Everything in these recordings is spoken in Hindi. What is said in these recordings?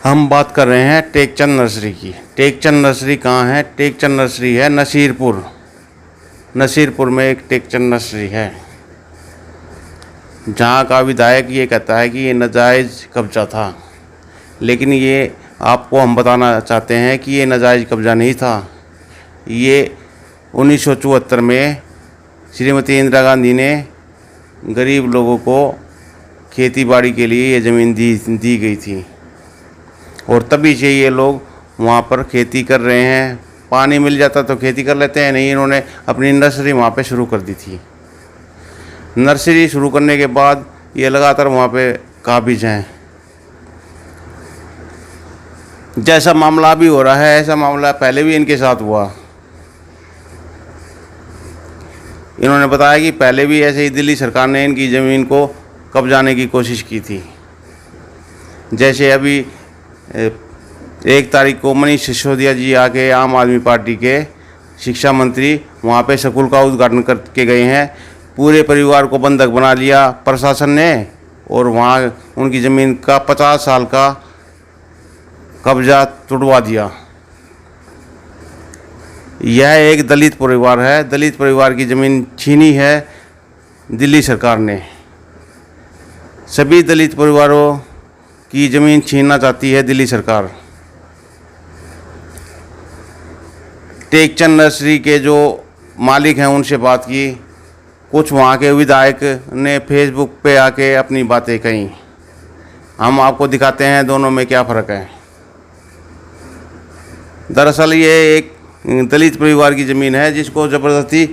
हम बात कर रहे हैं टेकचंद नर्सरी की। टेकचंद नर्सरी कहाँ है? टेकचंद नर्सरी है नसीरपुर में एक टेकचंद नर्सरी है, जहाँ का विधायक ये कहता है कि ये नाजायज़ कब्जा था। लेकिन ये आपको हम बताना चाहते हैं कि ये नाजायज़ कब्जा नहीं था। ये 1974 में श्रीमती इंदिरा गांधी ने गरीब लोगों को खेती बाड़ी के लिए ये ज़मीन दी गई थी, और तभी से ये लोग वहाँ पर खेती कर रहे हैं। पानी मिल जाता तो खेती कर लेते हैं, नहीं इन्होंने अपनी नर्सरी वहाँ पे शुरू कर दी थी। नर्सरी शुरू करने के बाद ये लगातार वहाँ पे काबिज हैं। जैसा मामला अभी हो रहा है, ऐसा मामला पहले भी इनके साथ हुआ। इन्होंने बताया कि पहले भी ऐसे ही दिल्ली सरकार ने इनकी ज़मीन को कब्जाने की कोशिश की थी। जैसे अभी 1 तारीख को मनीष सिसोदिया जी आके, आम आदमी पार्टी के शिक्षा मंत्री, वहाँ पे स्कूल का उद्घाटन करके गए हैं। पूरे परिवार को बंधक बना लिया प्रशासन ने, और वहाँ उनकी ज़मीन का 50 साल का कब्जा तुड़वा दिया। यह एक दलित परिवार है। दलित परिवार की ज़मीन छीनी है दिल्ली सरकार ने। सभी दलित परिवारों की ज़मीन छीनना चाहती है दिल्ली सरकार। टेकचंद नर्सरी के जो मालिक हैं उनसे बात की। कुछ वहाँ के विधायक ने फेसबुक पे आके अपनी बातें कहीं। हम आपको दिखाते हैं दोनों में क्या फ़र्क है। दरअसल ये एक दलित परिवार की ज़मीन है जिसको ज़बरदस्ती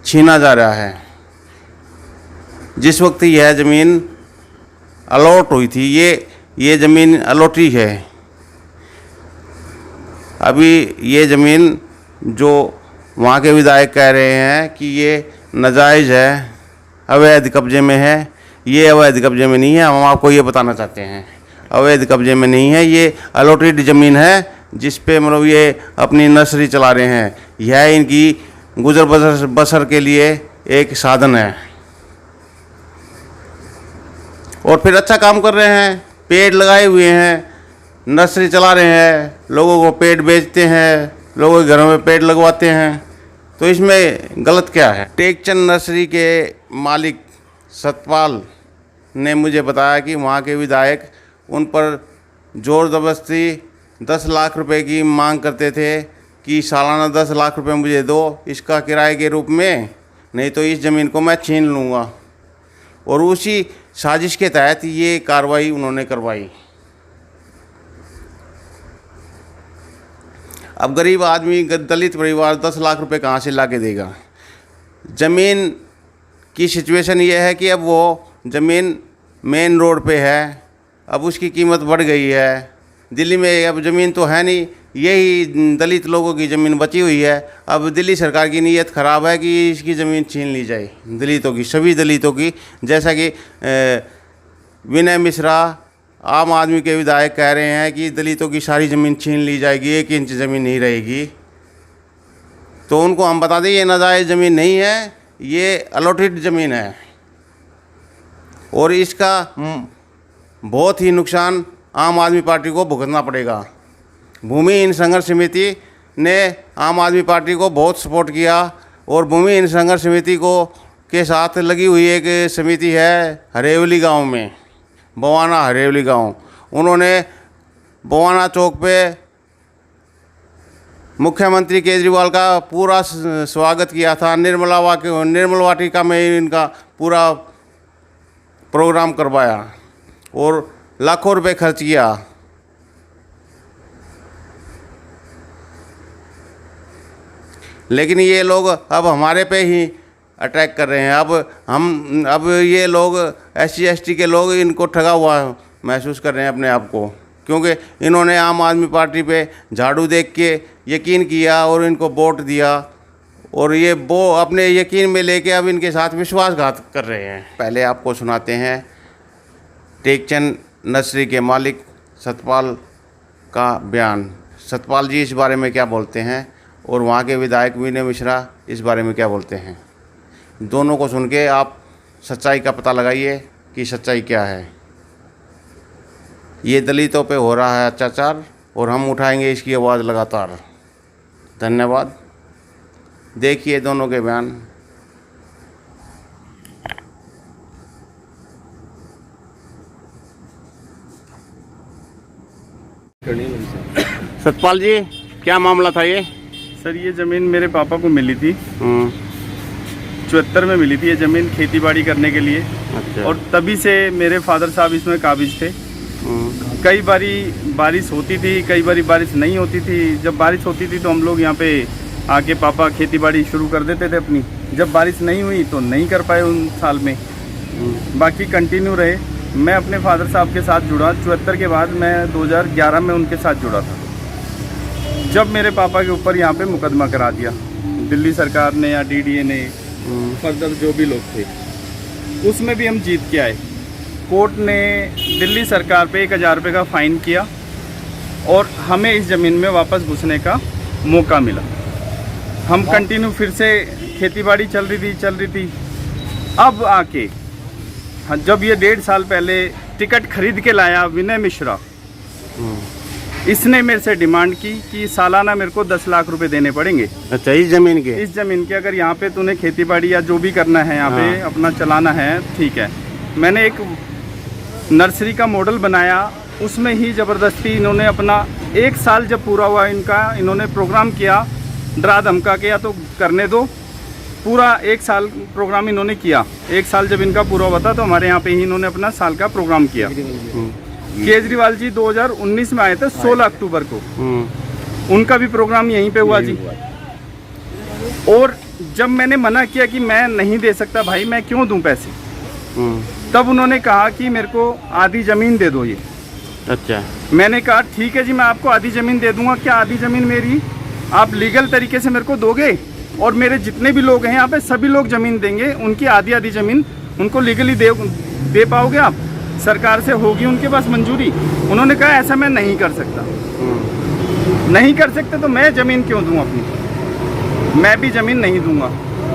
छीना जा रहा है। जिस वक्त यह ज़मीन अलॉट हुई थी, ये ज़मीन अलॉटी है। अभी ये ज़मीन जो वहाँ के विधायक कह रहे हैं कि ये नाजायज़ है, अवैध कब्जे में है, ये अवैध कब्जे में नहीं है। हम आपको ये बताना चाहते हैं, अवैध कब्जे में नहीं है, ये अलॉटेड ज़मीन है जिस पे मतलब ये अपनी नर्सरी चला रहे हैं। यह इनकी गुजर बसर के लिए एक साधन है, और फिर अच्छा काम कर रहे हैं। पेड़ लगाए हुए हैं, नर्सरी चला रहे हैं, लोगों को पेड़ बेचते हैं, लोगों के घरों में पेड़ लगवाते हैं। तो इसमें गलत क्या है? टेकचंद नर्सरी के मालिक सतपाल ने मुझे बताया कि वहाँ के विधायक उन पर ज़ोर ज़बरदस्ती 10 लाख रुपए की मांग करते थे कि सालाना 10 लाख रुपए मुझे दो इसका किराए के रूप में, नहीं तो इस ज़मीन को मैं छीन लूँगा। और उसी साजिश के तहत ये कार्रवाई उन्होंने करवाई। अब गरीब आदमी, दलित परिवार 10 लाख रुपए कहाँ से ला के देगा? ज़मीन की सिचुएशन ये है कि अब वो ज़मीन मेन रोड पे है, अब उसकी कीमत बढ़ गई है। दिल्ली में अब ज़मीन तो है नहीं, यही दलित लोगों की ज़मीन बची हुई है। अब दिल्ली सरकार की नीयत ख़राब है कि इसकी ज़मीन छीन ली जाए दलितों की, सभी दलितों की। जैसा कि विनय मिश्रा आम आदमी के विधायक कह रहे हैं कि दलितों की सारी ज़मीन छीन ली जाएगी, 1 इंच ज़मीन नहीं रहेगी। तो उनको हम बता दें ये नाजायज़ ज़मीन नहीं है, ये अलॉटेड ज़मीन है, और इसका बहुत ही नुकसान आम आदमी पार्टी को भुगतना पड़ेगा। भूमिहीन संघर्ष समिति ने आम आदमी पार्टी को बहुत सपोर्ट किया, और भूमिहीन संघर्ष समिति को के साथ लगी हुई एक समिति है हरेवली गांव में, बवाना हरेवली गांव। उन्होंने बवाना चौक पे मुख्यमंत्री केजरीवाल का पूरा स्वागत किया था। निर्मल वाटिका में इनका पूरा प्रोग्राम करवाया और लाखों रुपए खर्च किया। लेकिन ये लोग अब हमारे पे ही अटैक कर रहे हैं। अब ये लोग SC ST के लोग इनको ठगा हुआ महसूस कर रहे हैं अपने आप को, क्योंकि इन्होंने आम आदमी पार्टी पे झाड़ू देख के यकीन किया और इनको वोट दिया, और ये वो अपने यकीन में लेके अब इनके साथ विश्वासघात कर रहे हैं। पहले आपको सुनाते हैं टेकचंद नर्सरी के मालिक सतपाल का बयान। सतपाल जी इस बारे में क्या बोलते हैं, और वहाँ के विधायक विनय मिश्रा इस बारे में क्या बोलते हैं। दोनों को सुन के आप सच्चाई का पता लगाइए कि सच्चाई क्या है। ये दलितों पे हो रहा है अत्याचार और हम उठाएंगे इसकी आवाज़ लगातार। धन्यवाद। देखिए दोनों के बयान। सतपाल जी, क्या मामला था ये? सर ये ज़मीन मेरे पापा को मिली थी, 74 में मिली थी ये ज़मीन खेतीबाड़ी करने के लिए। अच्छा। और तभी से मेरे फादर साहब इसमें काबिज थे। कई बारी बारिश होती थी, कई बारी बारिश नहीं होती थी। जब बारिश होती थी तो हम लोग यहाँ पे आके पापा खेतीबाड़ी शुरू कर देते थे अपनी। जब बारिश नहीं हुई तो नहीं कर पाए उन साल में, बाकी कंटिन्यू रहे। मैं अपने फादर साहब के साथ जुड़ा 74 के बाद। मैं 2011 में उनके साथ जुड़ा था, जब मेरे पापा के ऊपर यहाँ पे मुकदमा करा दिया दिल्ली सरकार ने या डीडीए ने, फर्दर जो भी लोग थे, उसमें भी हम जीत के आए। कोर्ट ने दिल्ली सरकार पे 1000 रुपये का फ़ाइन किया और हमें इस ज़मीन में वापस घुसने का मौका मिला। हम कंटिन्यू फिर से खेतीबाड़ी चल रही थी। अब आके जब ये 1.5 साल पहले टिकट खरीद के लाया विनय मिश्रा, इसने मेरे से डिमांड की कि सालाना मेरे को 10 लाख रुपए देने पड़ेंगे। अच्छा, इस ज़मीन के अगर यहाँ पे तूने खेतीबाड़ी या जो भी करना है यहाँ पे अपना चलाना है, ठीक है। मैंने एक नर्सरी का मॉडल बनाया, उसमें ही ज़बरदस्ती इन्होंने अपना 1 साल जब पूरा हुआ इन्होंने प्रोग्राम किया, डरा धमका के या तो करने दो। पूरा 1 साल प्रोग्राम इन्होंने किया। 1 साल जब इनका पूरा हुआ था तो हमारे यहाँ पे ही इन्होंने अपना साल का प्रोग्राम किया। केजरीवाल जी 2019 में आए थे 16 अक्टूबर को, उनका भी प्रोग्राम यहीं पे हुआ जी। और जब मैंने मना किया कि मैं नहीं दे सकता भाई, मैं क्यों दूं पैसे, तब उन्होंने कहा कि मेरे को आधी ज़मीन दे दो ये। अच्छा। मैंने कहा ठीक है जी, मैं आपको आधी ज़मीन दे दूंगा। क्या आधी ज़मीन मेरी आप लीगल तरीके से मेरे को दोगे? और मेरे जितने भी लोग हैं यहाँ पे सभी लोग ज़मीन देंगे, उनकी आधी ज़मीन उनको लीगली दे पाओगे आप? सरकार से होगी उनके पास मंजूरी? उन्होंने कहा ऐसा मैं नहीं कर सकता। नहीं कर सकते तो मैं ज़मीन क्यों दूं अपनी? मैं भी ज़मीन नहीं दूंगा,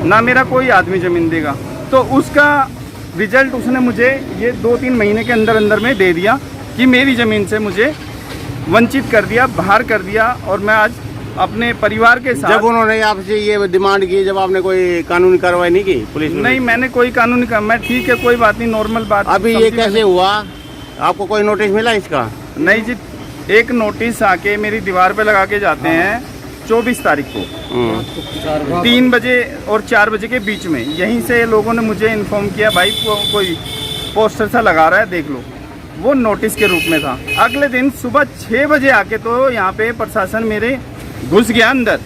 ना मेरा कोई आदमी ज़मीन देगा। तो उसका रिजल्ट उसने मुझे ये 2-3 महीने के अंदर अंदर में दे दिया कि मेरी ज़मीन से मुझे वंचित कर दिया, बाहर कर दिया। और मैं आज अपने परिवार के साथ। जब उन्होंने आपसे ये डिमांड की, जब आपने कोई कानूनी कार्रवाई नहीं की पुलिस में? नहीं, मैंने कोई कानूनी मैं ठीक है, कोई बात नहीं, नॉर्मल बात। अभी ये कैसे हुआ? आपको कोई नोटिस मिला इसका? नहीं जी, एक नोटिस आके मेरी दीवार पे लगा के जाते हैं 24 तारीख को 3 बजे और 4 बजे के बीच में। यहीं से लोगों ने मुझे इन्फॉर्म किया, भाई कोई पोस्टर सा लगा रहा है, देख लो। वो नोटिस के रूप में था। अगले दिन सुबह 6 बजे आके तो यहाँ पे प्रशासन मेरे घुस गया अंदर,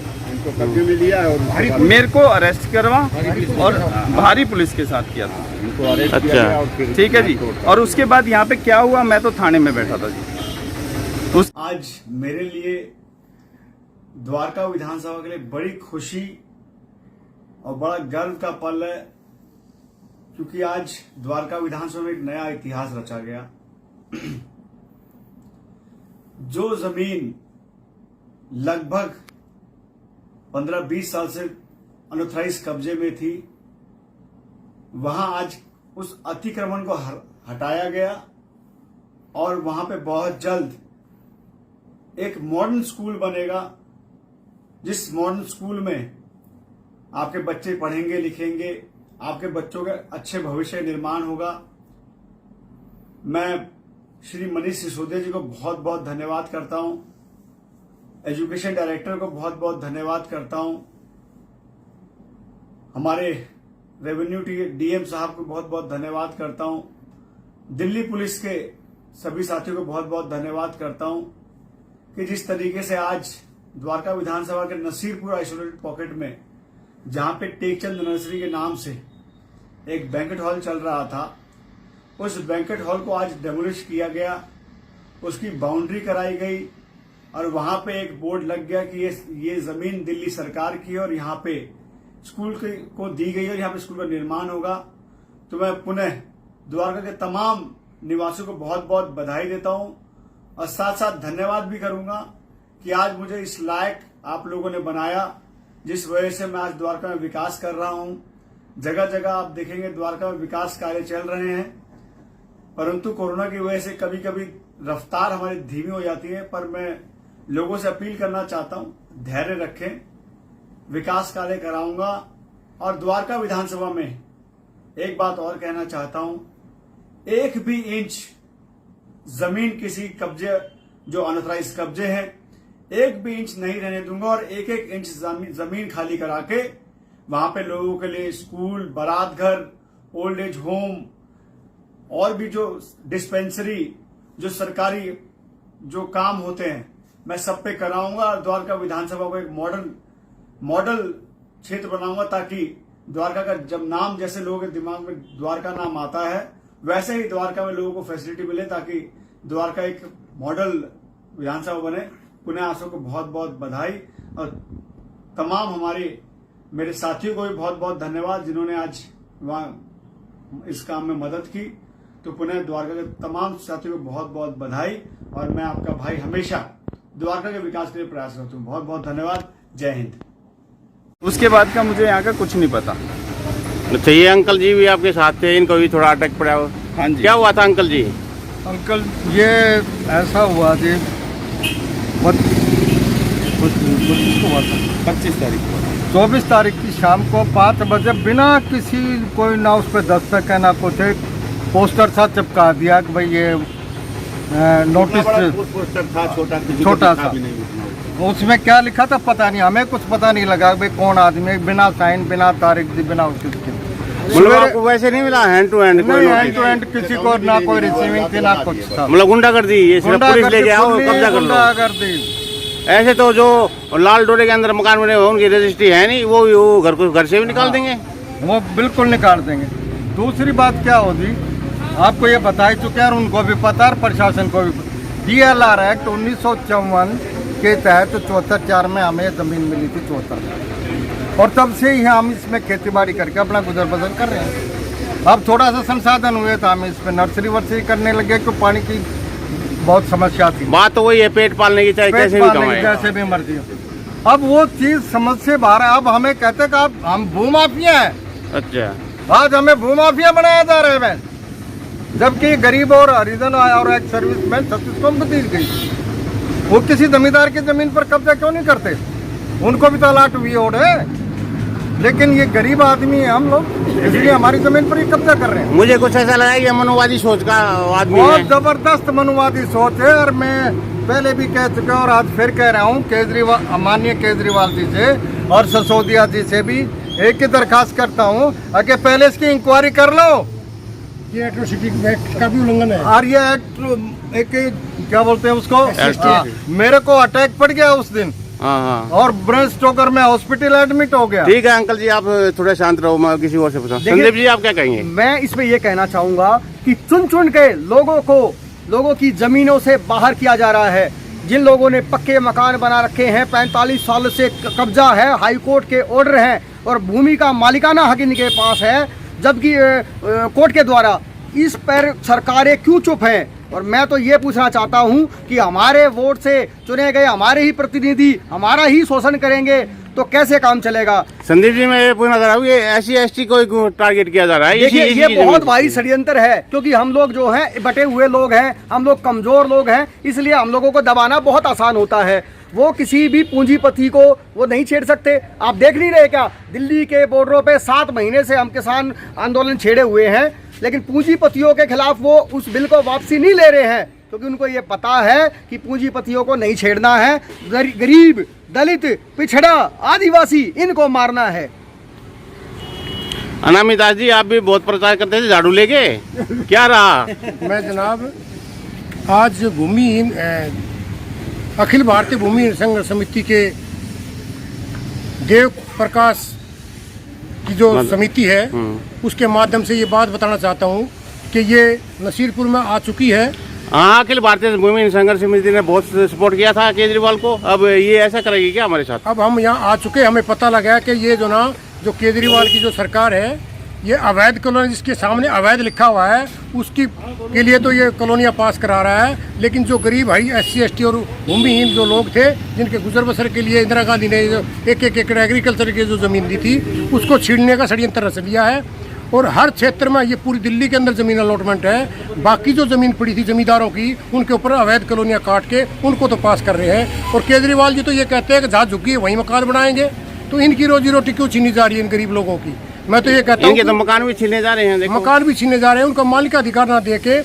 में लिया और मेरे को अरेस्ट करवा और भारी पुलिस के साथ किया था। अच्छा, ठीक है जी। और उसके बाद यहाँ पे क्या हुआ, मैं तो थाने में बैठा था जी। आज मेरे लिए द्वारका विधानसभा के लिए बड़ी खुशी और बड़ा गर्व का पल है, क्योंकि आज द्वारका विधानसभा में एक नया इतिहास रचा गया। जो जमीन लगभग 15-20 साल से अनऑथराइज कब्जे में थी, वहां आज उस अतिक्रमण को हटाया गया और वहां पे बहुत जल्द एक मॉडर्न स्कूल बनेगा, जिस मॉडर्न स्कूल में आपके बच्चे पढ़ेंगे लिखेंगे, आपके बच्चों का अच्छे भविष्य निर्माण होगा। मैं श्री मनीष सिसोदिया जी को बहुत बहुत धन्यवाद करता हूं, एजुकेशन डायरेक्टर को बहुत बहुत धन्यवाद करता हूं, हमारे रेवेन्यू डीएम साहब को बहुत बहुत धन्यवाद करता हूं, दिल्ली पुलिस के सभी साथियों को बहुत बहुत धन्यवाद करता हूं कि जिस तरीके से आज द्वारका विधानसभा के नसीरपुर आइसोलेटेड पॉकेट में, जहां पे टेकचंद नर्सरी के नाम से एक बैंकेट हॉल चल रहा था, उस बैंकेट हॉल को आज डेमोलिश किया गया, उसकी बाउंड्री कराई गई और वहां पे एक बोर्ड लग गया कि ये जमीन दिल्ली सरकार की है और यहाँ पे स्कूल को दी गई है और यहाँ पे स्कूल का निर्माण होगा। तो मैं पुनः द्वारका के तमाम निवासियों को बहुत बहुत बधाई देता हूं और साथ साथ धन्यवाद भी करूंगा कि आज मुझे इस लायक आप लोगों ने बनाया, जिस वजह से मैं आज द्वारका में विकास कर रहा हूं। जगह जगह आप देखेंगे द्वारका में विकास कार्य चल रहे हैं, परंतु कोरोना की वजह से कभी कभी रफ्तार हमारी धीमी हो जाती है, पर मैं लोगों से अपील करना चाहता हूं, धैर्य रखें, विकास कार्य कराऊंगा। और द्वारका विधानसभा में एक बात और कहना चाहता हूं, एक भी इंच जमीन किसी कब्जे, जो अनऑथराइज कब्जे हैं, एक भी इंच नहीं रहने दूंगा। और एक एक इंच जमीन खाली करा के वहां पे लोगों के लिए स्कूल, बारात घर, ओल्ड एज होम और भी जो डिस्पेंसरी, जो सरकारी जो काम होते हैं, मैं सब पे कराऊंगा। और द्वारका विधानसभा को एक मॉडल क्षेत्र बनाऊंगा, ताकि द्वारका का जब नाम, जैसे लोगों के दिमाग में द्वारका नाम आता है, वैसे ही द्वारका में लोगों को फैसिलिटी मिले, ताकि द्वारका एक मॉडल विधानसभा बने। पुण्यासों को बहुत बहुत बधाई, और तमाम मेरे साथियों को भी बहुत बहुत धन्यवाद जिन्होंने आज वहां इस काम में मदद की। तो पुनः द्वारका के तमाम साथियों को बहुत बहुत बधाई, और मैं आपका भाई हमेशा द्वारका के विकास के लिए प्रयासरत हूँ। बहुत बहुत धन्यवाद। जय हिंद। उसके बाद का मुझे यहाँ का कुछ नहीं पता। अच्छा, ये अंकल जी भी आपके साथ थे, इनको भी थोड़ा अटैक पड़ा हो? हाँ जी। क्या हुआ था अंकल जी? अंकल ये ऐसा हुआ जी, 25 तारीख को 24 तारीख की शाम को 5 बजे बिना किसी कोई ना उस पर दस्तक है ना कुछ, एक पोस्टर सा चिपका दिया कि भाई ये नोटिस छोटा सा, उसमें क्या लिखा था पता नहीं, हमें कुछ पता नहीं लगा भाई कौन आदमी, बिना साइन, बिना तारीख दी, बिना उसकी। मतलब आपको वैसे नहीं मिला हैंड टू हैंड? नहीं, हैंड टू हैंड किसी को ना कोई रिसीविंग थी ना कुछ था। मतलब गुंडागर्दी, ये सिर्फ पुलिस ले गया और कब्जा कर लो। गुंडागर्दी। ऐसे तो जो लाल डोरे के अंदर मकान बने हुए उनकी रजिस्ट्री है नहीं, वो घर से भी निकाल देंगे। वो बिल्कुल निकाल देंगे। दूसरी बात क्या होगी, आपको ये बता ही चुके हैं और उनको भी पता है, प्रशासन को भी। DLR एक्ट 1954 के तहत 74 में हमें ज़मीन मिली थी, 74 में, और तब से ही हम इसमें खेती बाड़ी करके अपना गुजर बसर कर रहे हैं। अब थोड़ा सा संसाधन हुए तो हम इस पर नर्सरी वर्सरी करने लगे, क्योंकि पानी की बहुत समस्या थी। बात तो वही है, पेट पालने की, चाहे कैसे भी कमाएं, जैसे भी मर्जी हो। अब वो चीज़ समझ से बाहर है। अब हमें कहते कि आप हम भूमाफिया हैं। अच्छा, आज हमें भूमाफिया बनाया जा रहा है, जबकि गरीब और हरिजन और एक सर्विसमैन छत्तीस दी गई। वो किसी जमींदार की जमीन पर कब्जा क्यों नहीं करते? उनको भी तो अलाट हुई ओढ़ है, लेकिन ये गरीब आदमी है हम लोग, इसलिए हमारी जमीन पर ही कब्जा कर रहे हैं। मुझे कुछ ऐसा लगा कि ये मनोवादी सोच का आदमी बहुत है। जबरदस्त मनोवादी सोच है, और मैं पहले भी कह चुका और आज फिर कह रहा हूँ, केजरीवाल, माननीय केजरीवाल जी से और सिसोदिया जी से भी एक ही दरखास्त करता हूँ कि पहले इसकी इंक्वायरी कर लो। ये एट्रोसिटी एक्ट का भी उल्लंघन है। और ये एक्ट एक क्या बोलते हैं उसको, मेरे को अटैक पड़ गया उस दिन, हाँ, और ब्रेन स्ट्रोकर में हॉस्पिटल एडमिट हो गया। ठीक है अंकल जी, आप थोड़ा शांत रहो, मैं किसी और से पूछा। संदीप जी, आप क्या कहेंगे? मैं इसमें ये कहना चाहूंगा कि चुन चुन के लोगों की जमीनों से बाहर किया जा रहा है। जिन लोगों ने पक्के मकान बना रखे हैं, 45 साल से कब्जा है, हाई कोर्ट के ऑर्डर हैं, और भूमि का मालिकाना हक इनके पास है, जबकि कोर्ट के द्वारा इस पर सरकारें क्यों चुप हैं? और मैं तो ये पूछना चाहता हूं कि हमारे वोट से चुने गए हमारे ही प्रतिनिधि हमारा ही शोषण करेंगे तो कैसे काम चलेगा? संदीप जी, मैं ये पूछना चाह रहा हूँ, ये SC/ST को टारगेट किया जा रहा है? देखिए, ये बहुत भारी षड्यंत्र है, क्योंकि हम लोग जो हैं बटे हुए लोग हैं, हम लोग कमजोर लोग हैं, इसलिए हम लोगों को दबाना बहुत आसान होता है। वो किसी भी पूंजीपति को वो नहीं छेड़ सकते। आप देख नहीं रहे क्या, दिल्ली के बॉर्डरों पे 7 महीने से हम किसान आंदोलन छेड़े हुए हैं, लेकिन पूंजीपतियों के खिलाफ वो उस बिल को वापसी नहीं ले रहे हैं, क्योंकि उनको ये पता है कि पूंजीपतियों को नहीं छेड़ना है, गरीब, दलित, पिछड़ा, आदिवासी, इनको मारना है। अनामित दास जी, आप भी बहुत प्रचार करते थे झाड़ू लेके, क्या रहा? मैं जनाब आज अखिल भारतीय भूमि संघर्ष समिति के देव प्रकाश की जो समिति है, उसके माध्यम से ये बात बताना चाहता हूँ कि ये नसीरपुर में आ चुकी है। हाँ, अखिल भारतीय भूमि संघर्ष समिति ने बहुत सपोर्ट किया था केजरीवाल को, अब ये ऐसा करेगी क्या हमारे साथ? अब हम यहाँ आ चुके, हमें पता लगा कि ये जो केजरीवाल की जो सरकार है, ये अवैध कॉलोनी, जिसके सामने अवैध लिखा हुआ है, उसकी के लिए तो ये कॉलोनियाँ पास करा रहा है, लेकिन जो गरीब भाई SC/ST और भूमिहीन जो लोग थे, जिनके गुजर बसर के लिए इंदिरा गांधी ने जो 1-1 एकड़ एग्रीकल्चर की जो ज़मीन दी थी, उसको छीनने का षड्यंत्र रच लिया है। और हर क्षेत्र में ये पूरी दिल्ली के अंदर ज़मीन अलॉटमेंट है। बाकी जो ज़मीन पड़ी थी ज़मींदारों की, उनके ऊपर अवैध कॉलोनियाँ काट के उनको तो पास कर रहे हैं। और केजरीवाल जी तो ये कहते हैं कि जहाँ झुकी है वहीं मकान बनाएंगे। तो इनकी रोजी रोटी क्यों छीनी जा रही है इन गरीब लोगों की? मैं तो ये कहता हूँ इनके तो मकान भी छीने जा रहे हैं, देखो। मकान भी छीने जा रहे हैं, उनका मालिक अधिकार ना दे के।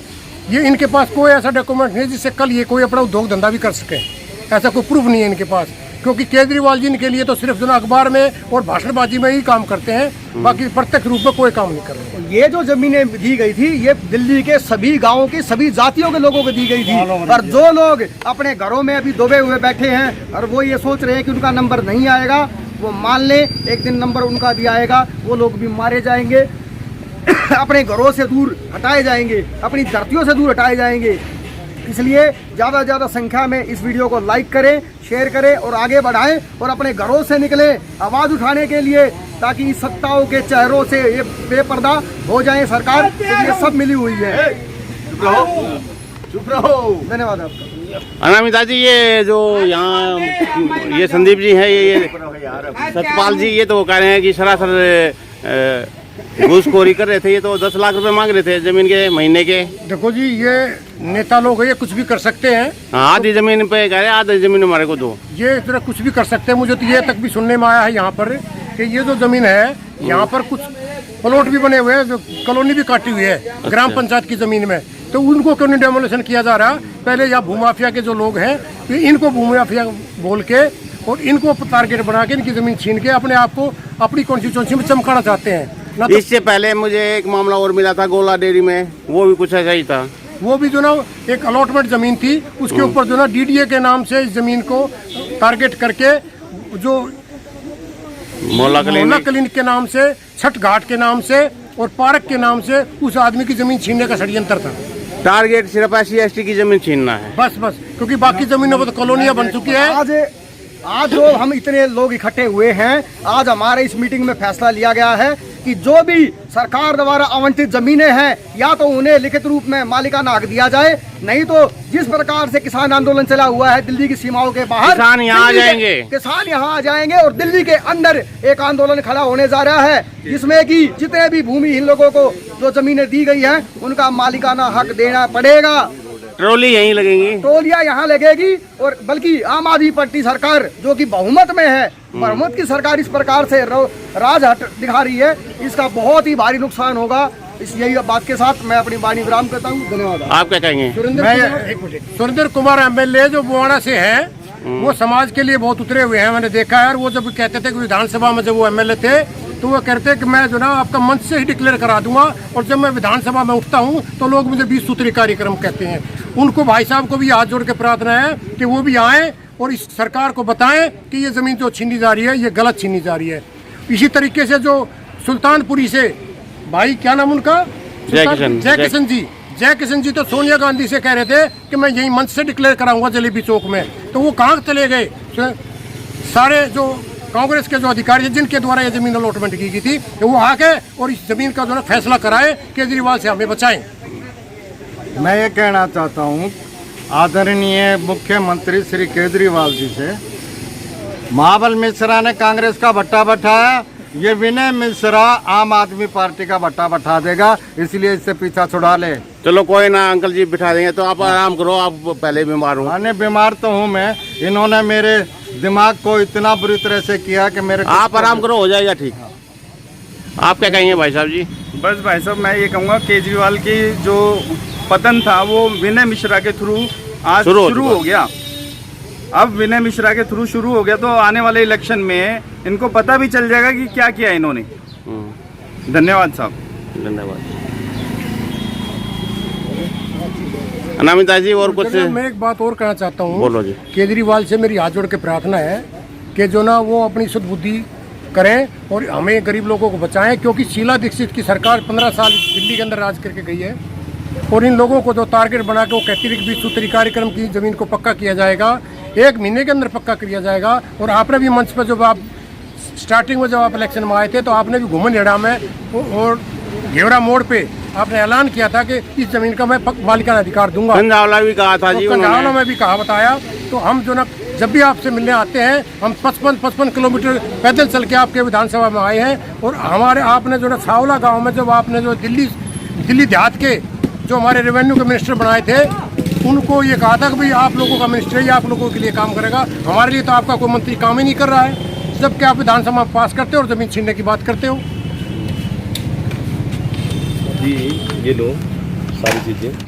ये इनके पास कोई ऐसा डॉक्यूमेंट नहीं जिससे कल ये कोई अपना उद्योग धंधा भी कर सके। ऐसा कोई प्रूफ नहीं है इनके पास, क्योंकि केजरीवाल जी इनके लिए तो सिर्फ जो अखबार में और भाषणबाजी में ही काम करते हैं, बाकी प्रत्यक्ष रूप में कोई काम नहीं कर रहे। ये जो जमीनें दी गई थी, ये दिल्ली के सभी गांवों की सभी जातियों के लोगों को दी गई थी। और जो लोग अपने घरों में अभी दबे हुए बैठे हैं और वो ये सोच रहे हैं कि उनका नंबर नहीं आएगा, वो मान ले एक दिन नंबर उनका भी आएगा। वो लोग भी मारे जाएंगे, अपने घरों से दूर हटाए जाएंगे, अपनी धरतियों से दूर हटाए जाएंगे। इसलिए ज़्यादा से ज़्यादा संख्या में इस वीडियो को लाइक करें, शेयर करें और आगे बढ़ाएं और अपने घरों से निकलें आवाज़ उठाने के लिए, ताकि इस सत्ताओं के चेहरों से ये बेपर्दा हो जाए सरकार। ये सब मिली हुई है। चुप रहो। धन्यवाद आपका। अनामिता जी, ये जो यहाँ ये संदीप जी हैं, ये सतपाल जी, ये तो कह रहे हैं कि सरासर घूसखोरी कर रहे थे। ये तो 10 लाख रुपए मांग रहे थे जमीन के महीने के। देखो जी, ये नेता लोग ये कुछ भी कर सकते हैं। हाँ, आधी जमीन पे कह रहे हैं, आधी जमीन हमारे को दो। ये इस तरह कुछ भी कर सकते हैं। मुझे तो ये तक भी सुनने में आया है यहाँ पर कि ये जो जमीन है, यहाँ पर कुछ प्लॉट भी बने हुए हैं, जो कॉलोनी भी काटी हुई है ग्राम पंचायत की जमीन में। तो उनको क्यों नहीं डेमोलेशन किया जा रहा? पहले यहाँ भूमाफिया के जो लोग हैं, तो इनको भूमाफिया बोल के और इनको टारगेट बना के इनकी जमीन छीन के अपने आप को अपनी कॉन्स्टिट्यूंसी में चमकाना चाहते हैं ना। तो इससे पहले मुझे एक मामला और मिला था गोला डेयरी में, वो भी कुछ ऐसा ही था। वो भी जो ना एक अलॉटमेंट जमीन थी, उसके ऊपर जो ना डीडीए के नाम से इस जमीन को टारगेट करके जो मोहल्ला क्लिनिक के नाम से, छठ घाट के नाम से और पार्क के नाम से उस आदमी की जमीन छीनने का षड्यंत्र था। टारगेट सिर्फ SC/ST की जमीन छीनना है, बस, क्योंकि बाकी जमीनों पर तो कॉलोनियां बन चुकी है। आज जो हम इतने लोग इकट्ठे हुए हैं, आज हमारे इस मीटिंग में फैसला लिया गया है कि जो भी सरकार द्वारा आवंटित जमीनें हैं, या तो उन्हें लिखित रूप में मालिकाना हक दिया जाए, नहीं तो जिस प्रकार से किसान आंदोलन चला हुआ है दिल्ली की सीमाओं के बाहर, किसान यहाँ आ जाएंगे। किसान यहाँ आ जाएंगे और दिल्ली के अंदर एक आंदोलन खड़ा होने जा रहा है, जिसमें कि जितने भी भूमिहीन लोगों को जो जमीनें दी गई हैं, उनका मालिकाना हक देना पड़ेगा। ट्रॉली यहीं लगेंगी, ट्रॉलियां यहाँ लगेगी। और बल्कि आम आदमी पार्टी सरकार जो कि बहुमत में है, बहुमत की सरकार इस प्रकार से राज हट दिखा रही है, इसका बहुत ही भारी नुकसान होगा। इस यही बात के साथ मैं अपनी वाणी विराम करता हूँ। धन्यवाद। आप क्या कहेंगे? सुरेंद्र कुमार MLA जो बुआना से है, वो समाज के लिए बहुत उतरे हुए हैं, मैंने देखा है। और वो जब कहते थे कि विधानसभा में जब वो MLA थे, तो वो कहते कि मैं जो ना आपका मंच से ही डिक्लेयर करा दूंगा, और जब मैं विधानसभा में उठता हूँ तो लोग मुझे 20 सूत्री कार्यक्रम कहते हैं। उनको भाई साहब को भी हाथ जोड़ के प्रार्थना है कि वो भी आएँ और इस सरकार को बताएं कि ये ज़मीन जो छीनी जा रही है, ये गलत छीनी जा रही है। इसी तरीके से जो सुल्तानपुरी से भाई, क्या नाम उनका, जय किशन जी तो सोनिया गांधी से कह रहे थे कि मैं यही मंच से डिक्लेयर कराऊंगा जलेबी चौक में। तो वो कहाँ चले गए? सारे जो कांग्रेस के जो अधिकारी हैं जिनके द्वारा ये जमीन अलॉटमेंट की गई थी, तो वो आके और इस जमीन का जो ना फैसला कराए, केजरीवाल से हमें बचाएं। मैं ये कहना चाहता हूँ आदरणीय मुख्यमंत्री श्री केजरीवाल जी से, महाबल मिश्रा ने कांग्रेस का भट्टा बैठाया, ये विनय मिश्रा आम आदमी पार्टी का भट्टा बैठा देगा, इसलिए इससे पीछा छुड़ा ले। चलो कोई ना अंकल जी, बिठा देंगे। तो आप आराम करो, आप पहले बीमार हो। आने बीमार तो हूँ मैं, इन्होंने मेरे दिमाग को इतना बुरी तरह से किया कि मेरे, आप आराम करो, हो जाएगा ठीक। आप क्या कहेंगे भाई साहब जी? बस भाई साहब, मैं ये कहूँगा केजरीवाल की जो पतन था वो विनय मिश्रा के थ्रू आज शुरू हो गया। अब विनय मिश्रा के थ्रू शुरू हो गया, तो आने वाले इलेक्शन में इनको पता भी चल जाएगा कि क्या किया इन्होंने। धन्यवाद साहब। धन्यवाद। अनामिता जी और कुछ? मैं एक बात और कहना चाहता हूँ। बोलो जी। केजरीवाल से मेरी हाथ जोड़ के प्रार्थना है कि जो ना वो अपनी सद्बुद्धि करें और हमें गरीब लोगों को बचाएं, क्योंकि शीला दीक्षित की सरकार 15 साल दिल्ली के अंदर राज करके गई है, और इन लोगों को जो टारगेट बना के वो कहती है कि 20 सूत्री कार्यक्रम की जमीन को पक्का किया जाएगा, 1 महीने के अंदर पक्का किया जाएगा। और आपने भी मंच पर जब आप स्टार्टिंग में जब आप इलेक्शन में आए थे, तो आपने भी घुमन हेड़ा में और घेवरा मोड़ पे आपने ऐलान किया था कि इस जमीन का मैं मालिकाना अधिकार दूंगा। पंजावला भी कहा था जी, पंजावला में भी कहा बताया। तो हम जो ना जब भी आपसे मिलने आते हैं हम 55 किलोमीटर पैदल चल के आपके विधानसभा में आए हैं। और हमारे आपने जो ना सावला गांव में जब आपने जो दिल्ली देहात के जो हमारे रेवेन्यू के मिनिस्टर बनाए थे, उनको ये कहा था कि भाई आप लोगों का मिनिस्टर ही आप लोगों के लिए काम करेगा, हमारे लिए तो आपका कोई मंत्री काम ही नहीं कर रहा है। जबकि आप विधानसभा में पास करते हो और ज़मीन छीनने की बात करते हो। जी ये लो सारी चीज़ें।